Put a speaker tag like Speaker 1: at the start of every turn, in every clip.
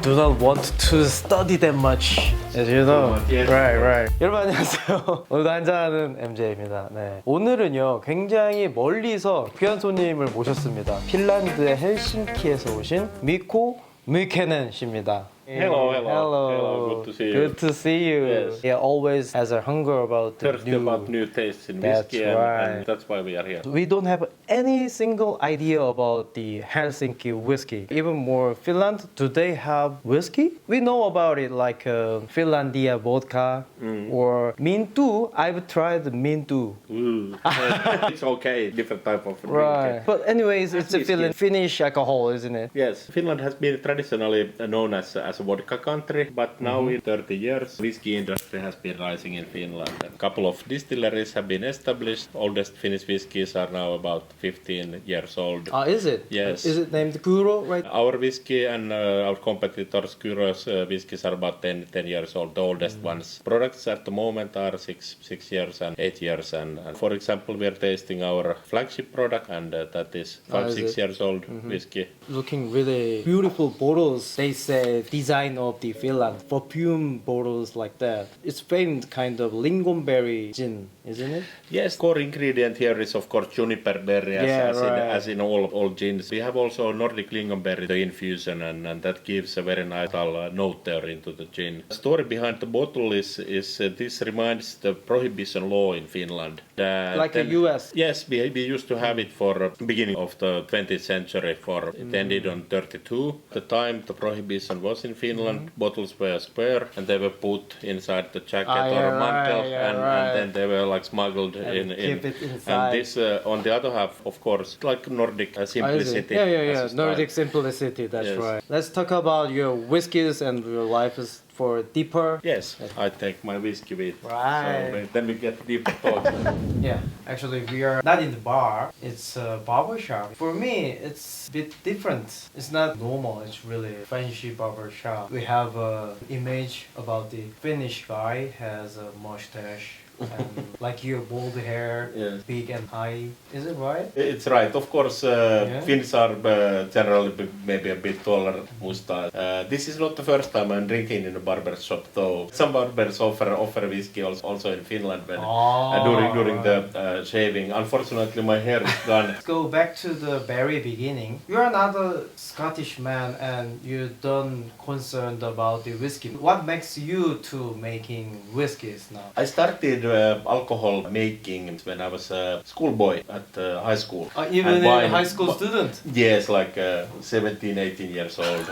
Speaker 1: do not want to study that much, as you know.
Speaker 2: Yes.
Speaker 1: Right. 여러분 안녕하세요. 오늘도 한잔하는 MJ입니다. 네. 오늘은요 굉장히 멀리서 귀한 손님을 모셨습니다. 핀란드의 헬싱키에서 오신 뮈케넨 씨입니다.
Speaker 2: Hello. Good to see you.
Speaker 1: Good to see you.
Speaker 2: Yes.
Speaker 1: Yeah, always has a hunger about the
Speaker 2: Thirsty about new tastes in
Speaker 1: That's
Speaker 2: whiskey,
Speaker 1: right.
Speaker 2: and that's why we are here.
Speaker 1: We don't have any single idea about the Helsinki whiskey. Even more, Finland, do they have whiskey? We know about it like Finlandia vodka or Mintu. I've tried Mintu.
Speaker 2: Ooh. It's okay, different type of drink.
Speaker 1: Right. But anyways, it's a
Speaker 2: whiskey.
Speaker 1: Finnish alcohol, isn't it?
Speaker 2: Yes, Finland has been traditionally known as a vodka country, but now in 30 years, whiskey industry has been rising in Finland. A couple of distilleries have been established. Oldest Finnish whiskies are now about 15 years old.
Speaker 1: Is it?
Speaker 2: Yes.
Speaker 1: Is it named Kuro, right?
Speaker 2: Our whiskey and our competitors' Kyros whiskies are about 10 years old, the oldest ones. Products at the moment are 6 years and 8 years. And for example, we are tasting our flagship product, and that is 5-6 years old whiskey.
Speaker 1: Looking really beautiful bottles. They say design of the Finland, perfume bottles like that. It's famed kind of lingonberry gin, isn't it?
Speaker 2: Yes, core ingredient here is of course juniper berry, as in all gins. We have also Nordic lingonberry, the infusion, and that gives a very nice note there into the gin. The story behind the bottle is this reminds the prohibition law in Finland.
Speaker 1: Like the US?
Speaker 2: Yes, we used to have it for beginning of the 20th century. It ended on 32. At the time the prohibition was in Finland, bottles were square and they were put inside the jacket or mantle, and then they were like smuggled in.
Speaker 1: Keep it inside.
Speaker 2: And this on the other half, of course, like Nordic simplicity.
Speaker 1: Yeah. Nordic simplicity, that's right. Let's talk about your whiskeys and your life is for deeper.
Speaker 2: Yes, I take my whiskey with.
Speaker 1: Right.
Speaker 2: So then we get deeper talks.
Speaker 1: Yeah, actually we are not in the bar, it's a barber shop. For me, it's a bit different. It's not normal, it's really fancy barber shop. We have an image about the Finnish guy has a mustache. And like your bald hair,
Speaker 2: Yes.
Speaker 1: big and high. Is it right?
Speaker 2: It's right. Of course, Finns are generally maybe a bit taller mustache. This is not the first time I'm drinking in a barber shop, though. Some barbers offer whiskey also in Finland when during the shaving. Unfortunately, my hair is gone.
Speaker 1: Let's go back to the very beginning. You are not a Scottish man and you don't concerned about the whiskey. What makes you to making whiskeys now?
Speaker 2: I started alcohol making when I was a schoolboy at high school.
Speaker 1: Even a high school student?
Speaker 2: Yes, like 17, 18 years old.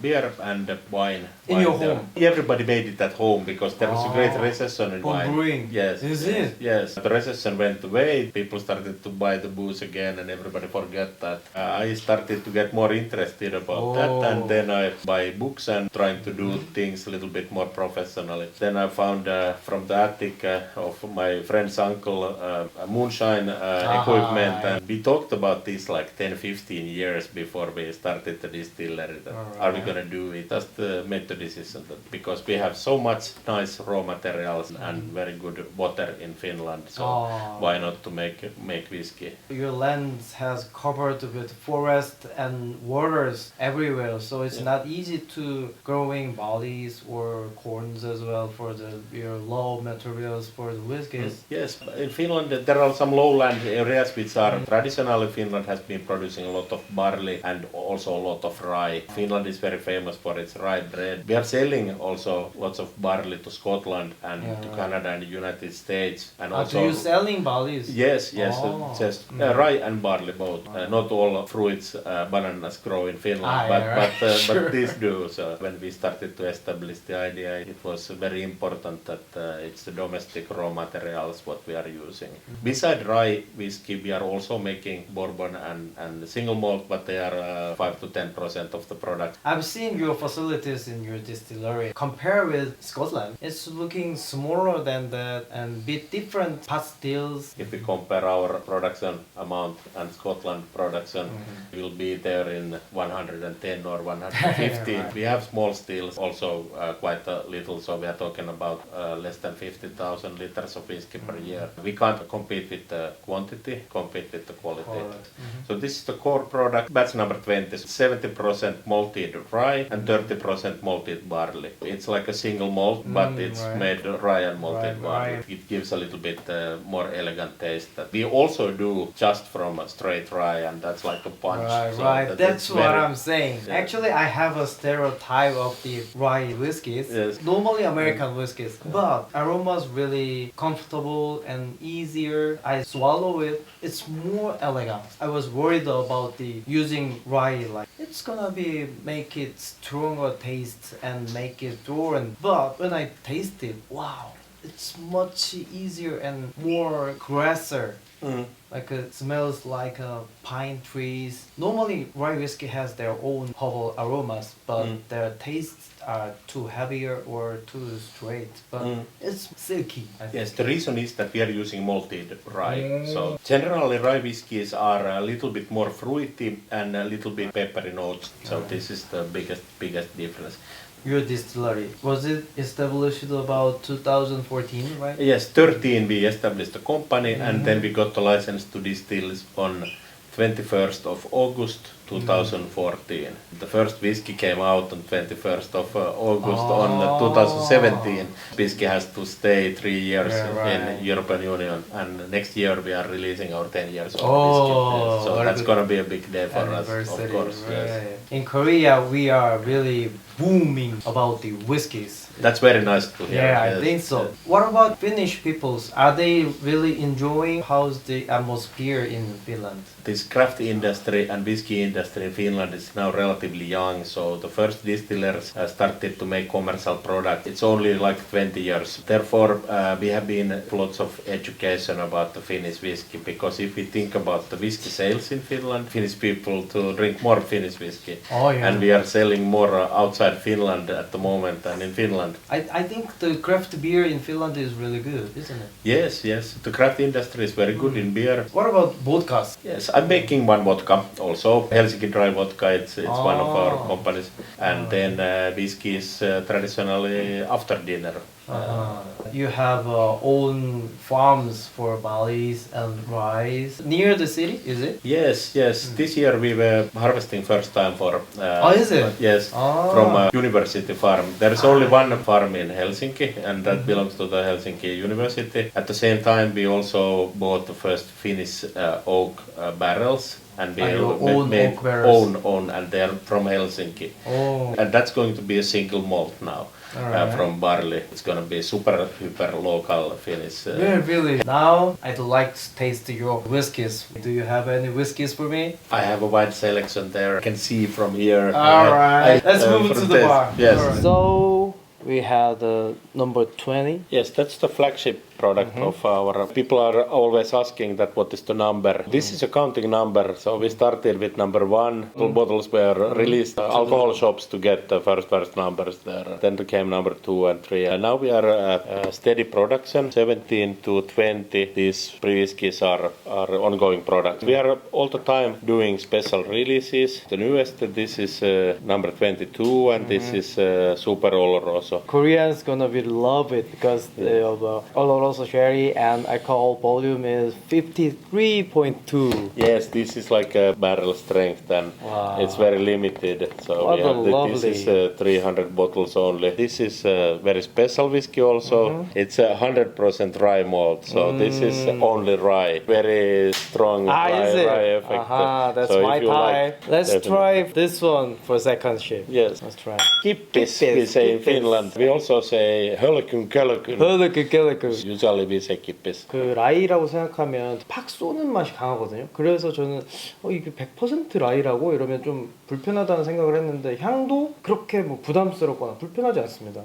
Speaker 2: Beer and wine.
Speaker 1: In your home?
Speaker 2: Everybody made it at home because there was a great recession in wine.
Speaker 1: Brewing?
Speaker 2: Yes.
Speaker 1: Is it?
Speaker 2: Yes. The recession went away. People started to buy the booze again and everybody forgot that. I started to get more interested about that, and then I buy books and trying to do things a little bit more professionally. Then I found from the attic of my friend's uncle moonshine equipment, and we talked about this like 10-15 years before we started the distillery. Are we gonna do it? Just made the decision that because we have so much nice raw materials and very good water in Finland, so why not to make whiskey?
Speaker 1: Your land has covered with forest and waters everywhere, so it's not easy to growing barleys or corns as well for your low materials for the whiskies.
Speaker 2: Yes, in Finland there are some lowland areas which are traditionally Finland has been producing a lot of barley and also a lot of rye. Finland is very famous for its rye bread. We are selling also lots of barley to Scotland and to Canada and the United States. And also,
Speaker 1: do you selling barleys?
Speaker 2: Yes, just rye and barley both. Not all fruits, bananas grow in Finland, but these do. So when we started to establish the idea, it was very important that it's the domestic raw materials what we are using. Beside rye whiskey, we are also making bourbon and single malt, but they are 5-10% of the product.
Speaker 1: I've seen your facilities in your distillery. Compare with Scotland, it's looking smaller than that and bit different pot stills.
Speaker 2: If we compare our production amount and Scotland production, we'll be there in 110 or 150. We have small stills also quite a little, so we are talking about less than 50,000 1,000 liters of whiskey per year. We can't compete with the quantity, compete with the quality. So this is the core product. Batch number 20, 70% malted rye and 30% malted barley. It's like a single malt, but it's made rye and malted barley. It gives a little bit more elegant taste. That we also do just from a straight rye, and that's like a punch.
Speaker 1: That's what I'm saying. Yeah. Actually, I have a stereotype of the rye whiskeys. Yes. Normally American whiskeys, but aroma's really comfortable and easier. I swallow it. It's more elegant. I was worried about the using rye, like it's gonna be make it stronger taste and make it foreign. But when I taste it, wow, it's much easier and more grasser. Like it smells like pine trees. Normally rye whiskey has their own herbal aromas, but their tastes are too heavier or too straight. But it's silky.
Speaker 2: Yes, the reason is that we are using malted rye. So generally rye whiskies are a little bit more fruity and a little bit peppery notes. So this is the biggest difference.
Speaker 1: Your distillery, was it established about 2014, right?
Speaker 2: Yes, 13 we established the company and then we got the license to distill on 21st of August 2014. The first whiskey came out on 21st of August on 2017. Whiskey has to stay 3 years in European Union, and next year we are releasing our 10 years old whiskey. So that's gonna be a big day for us, of course. Yes.
Speaker 1: In Korea, we are really booming about the whiskeys.
Speaker 2: That's very nice to hear.
Speaker 1: Yeah, I think so. Yes. What about Finnish peoples? Are they really enjoying? How's the atmosphere in Finland?
Speaker 2: This craft industry and whiskey industry in Finland is now relatively young, so the first distillers started to make commercial product. It's only like 20 years. Therefore, we have been lots of education about the Finnish whiskey, because if we think about the whiskey sales in Finland, Finnish people to drink more Finnish whiskey. And we are selling more outside Finland at the moment than in Finland.
Speaker 1: I think the craft beer in Finland is really good, isn't it?
Speaker 2: Yes. The craft industry is very good in beer.
Speaker 1: What about vodkas?
Speaker 2: Yes, I'm making one vodka also. Helsinki dry vodka, it's one of our companies. And then whiskey is traditionally after dinner.
Speaker 1: You have own farms for barleys and rye near the city, is it?
Speaker 2: Yes. This year we were harvesting first time for.
Speaker 1: Is it?
Speaker 2: Yes, from a university farm. There is only one farm in Helsinki, and that belongs to the Helsinki University. At the same time, we also bought the first Finnish oak barrels. And we own, and they're from Helsinki. And that's going to be a single malt now. From barley. It's gonna be super local Finnish.
Speaker 1: Really. Now I'd like to taste your whiskies. Do you have any whiskies for me?
Speaker 2: I have a wide selection there. I can see from here.
Speaker 1: Alright, let's move to the bar.
Speaker 2: Yes.
Speaker 1: Right. So we have the number 20.
Speaker 2: Yes, that's the flagship product of our. People are always asking that what is the number. This is a counting number, so we started with number 1. Two bottles were released alcohol shops to get the first numbers there. Then came number 2 and 3. And now we are steady production, 17 to 20. These whiskies are ongoing products. We are all the time doing special releases. The newest, this is number 22, and this is Super Oloroso.
Speaker 1: Koreans gonna be love it because of Oloroso sherry, and alcohol volume is 53.2.
Speaker 2: Yes, this is like a barrel strength, and it's very limited. So this is 300 bottles only. This is a very special whiskey also. It's 100% rye malt, so this is only rye. Very strong rye effect.
Speaker 1: That's so my type. Let's try this one for second shift.
Speaker 2: Yes.
Speaker 1: Let's try.
Speaker 2: Kippis, we say in Finland. We also say hölkyn kölkyn. Usually we say kippis.
Speaker 1: 그 라이라고 생각하면 팍 쏘는 맛이 강하거든요. 그래서 저는 이게 100% 라이라고 이러면 좀 불편하다는 생각을 했는데 향도 그렇게 뭐 부담스럽거나 불편하지 않습니다.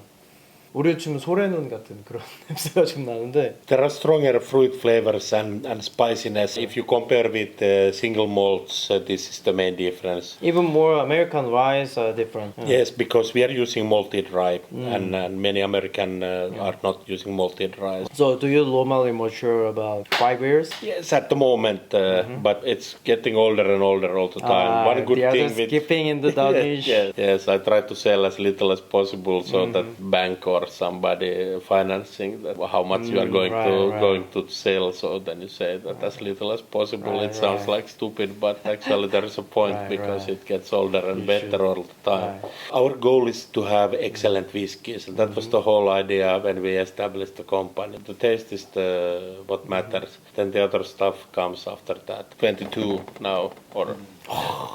Speaker 1: 우리로 치면 소래눈 같은 그런 냄새가 좀 나는데.
Speaker 2: There are stronger fruit flavors and spiciness. If you compare with single malts, this is the main difference.
Speaker 1: Even more American ryes are different.
Speaker 2: Yes, because we are using malted rye, and many American are not using malted rye.
Speaker 1: So do you normally mature about 5 years?
Speaker 2: Yes, at the moment, but it's getting older and older all the time. One good thing with
Speaker 1: skipping in the Danish.
Speaker 2: yes, I try to sell as little as possible so that bank or or somebody financing that how much you are going to sell. So then you say that as little as possible. It sounds like stupid, but actually there is a point because it gets older and better all the time. Our goal is to have excellent whiskies, and that was the whole idea when we established the company. The taste is what matters. Then the other stuff comes after that. 22 now, or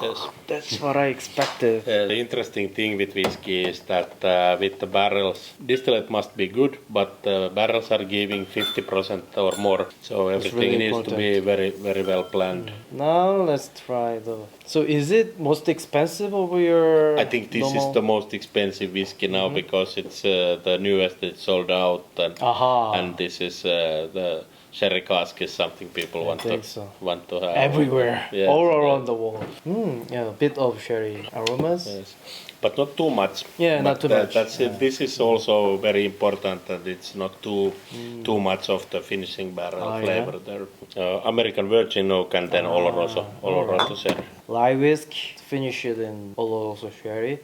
Speaker 2: yes.
Speaker 1: That's what I expected.
Speaker 2: The interesting thing with whiskey is that with the barrels, distillate must be good, but barrels are giving 50% or more. So everything really needs to be very, very well planned.
Speaker 1: Now let's try So is it most expensive over your?
Speaker 2: I think this is the most expensive whiskey now because it's the newest. It's sold out, and this is the sherry cask is something people want to have
Speaker 1: everywhere, all around the world. A bit of sherry aromas.
Speaker 2: Yes. But not too much.
Speaker 1: Yeah, not too much.
Speaker 2: That's it. This is also very important that it's not too much of the finishing barrel flavor there. American Virgin Oak and then Oloroso sherry.
Speaker 1: Rye whiskey, finish it in Oloroso sherry.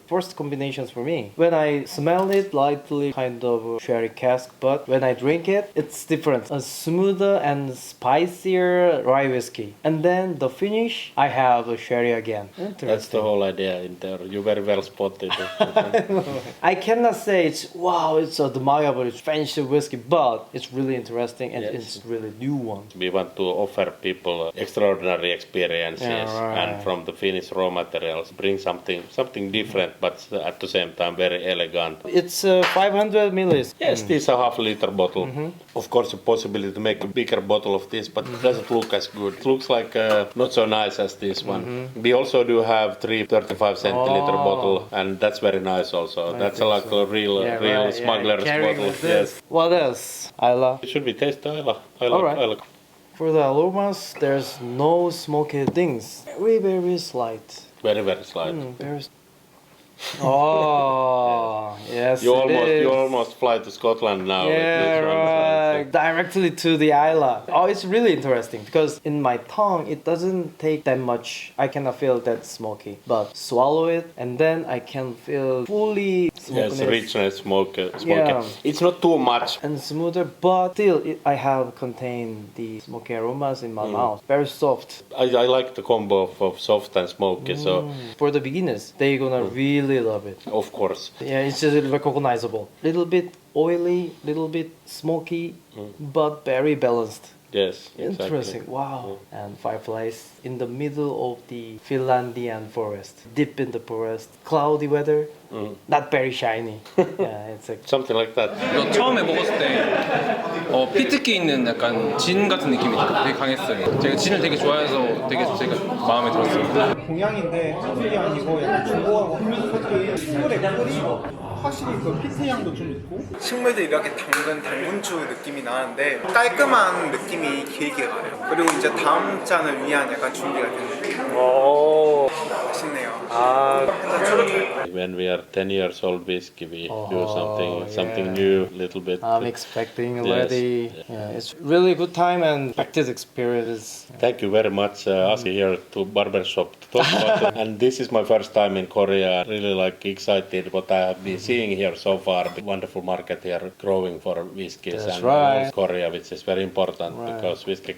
Speaker 1: First combinations for me. When I smell it, lightly kind of sherry cask, but when I drink it, it's different. A smoother and spicier rye whiskey. And then the finish, I have a sherry again. Interesting.
Speaker 2: That's the whole idea in there. You very well spotted it.
Speaker 1: I cannot say it's admirable, it's fancy whiskey, but it's really interesting and it's really new one.
Speaker 2: We want to offer people extraordinary experiences and from the Finnish raw materials bring something different, but at the same time very elegant.
Speaker 1: It's 500 milliliters.
Speaker 2: Yes, this is a half-liter bottle. Of course, a possibility to make a bigger bottle of this, but it doesn't look as good. It looks like not so nice as this one. We also do have 335 centiliter bottle, and that's very nice also. That's like a real smuggler's bottle. Yes.
Speaker 1: What else? Isla.
Speaker 2: Should we taste the Isla?
Speaker 1: All right. For the aromas, there's no smoky things. Very, very slight.
Speaker 2: Very, very slight.
Speaker 1: Oh, yes.
Speaker 2: You almost fly to Scotland now.
Speaker 1: Yeah, right. Directly to the Isla. Oh, it's really interesting because in my tongue it doesn't take that much. I cannot feel that smoky, but swallow it and then I can feel fully smokiness.
Speaker 2: Yes, richness, smoky.
Speaker 1: Yeah.
Speaker 2: It's not too much
Speaker 1: and smoother, but still I have contained the smoky aromas in my mouth. Very soft.
Speaker 2: I like the combo of soft and smoky. So
Speaker 1: for the beginners, they're gonna really love it.
Speaker 2: Of course.
Speaker 1: Yeah, it's just recognizable. Little bit oily, little bit smoky, but very balanced.
Speaker 2: Yes,
Speaker 1: interesting.
Speaker 2: Exactly.
Speaker 1: Wow. And fireplace in the middle of the Finlandian forest. Deep in the forest, cloudy weather, not very shiny. Yeah, it's like
Speaker 2: something like that.
Speaker 3: 이거 처음에 먹었을 때 피특기 있는 약간 진 같은 느낌이 되게 강했어요. 제가 진을 되게 좋아해서 되게 제가 마음에 들었어요.
Speaker 4: 동양인데 한국이 아니고 약간 중국하고 섞인 식물의 꿀이 확실히 그 피트 향도 좀 있고 식물들이 이렇게 당근주 느낌이 나는데 깔끔한 느낌이 길게 가요. 그리고 이제 다음 잔을 위한 약간 준비가 되는 느낌.
Speaker 1: 오.
Speaker 4: 맛있네요.
Speaker 2: When we are 10 years old whiskey, we do something new, little bit.
Speaker 1: I'm expecting already. Yes. Yeah, it's really good time and practice experience.
Speaker 2: Thank you very much, Asi here to barbershop to talk about it. And this is my first time in Korea. Really excited what I have been seeing here so far. Wonderful market here growing for whiskies and Korea, which is very important because whiskey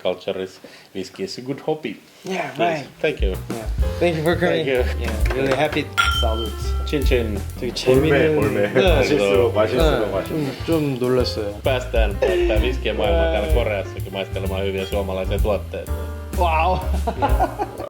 Speaker 2: is a good hobby.
Speaker 1: Yeah,
Speaker 2: Please.
Speaker 1: right.
Speaker 2: Thank you.
Speaker 1: Yeah. Thank you for coming.
Speaker 2: Thank you.
Speaker 1: Yeah, really happy. Salute.
Speaker 2: 친친.
Speaker 1: 되게 재밌는.
Speaker 2: 맛있어.
Speaker 1: 좀 놀랐어요.
Speaker 2: Päästään tämä viskiä maailman täällä Koreassakin maistelemaan hyviä suomalaisia tuotteita.
Speaker 1: Wow.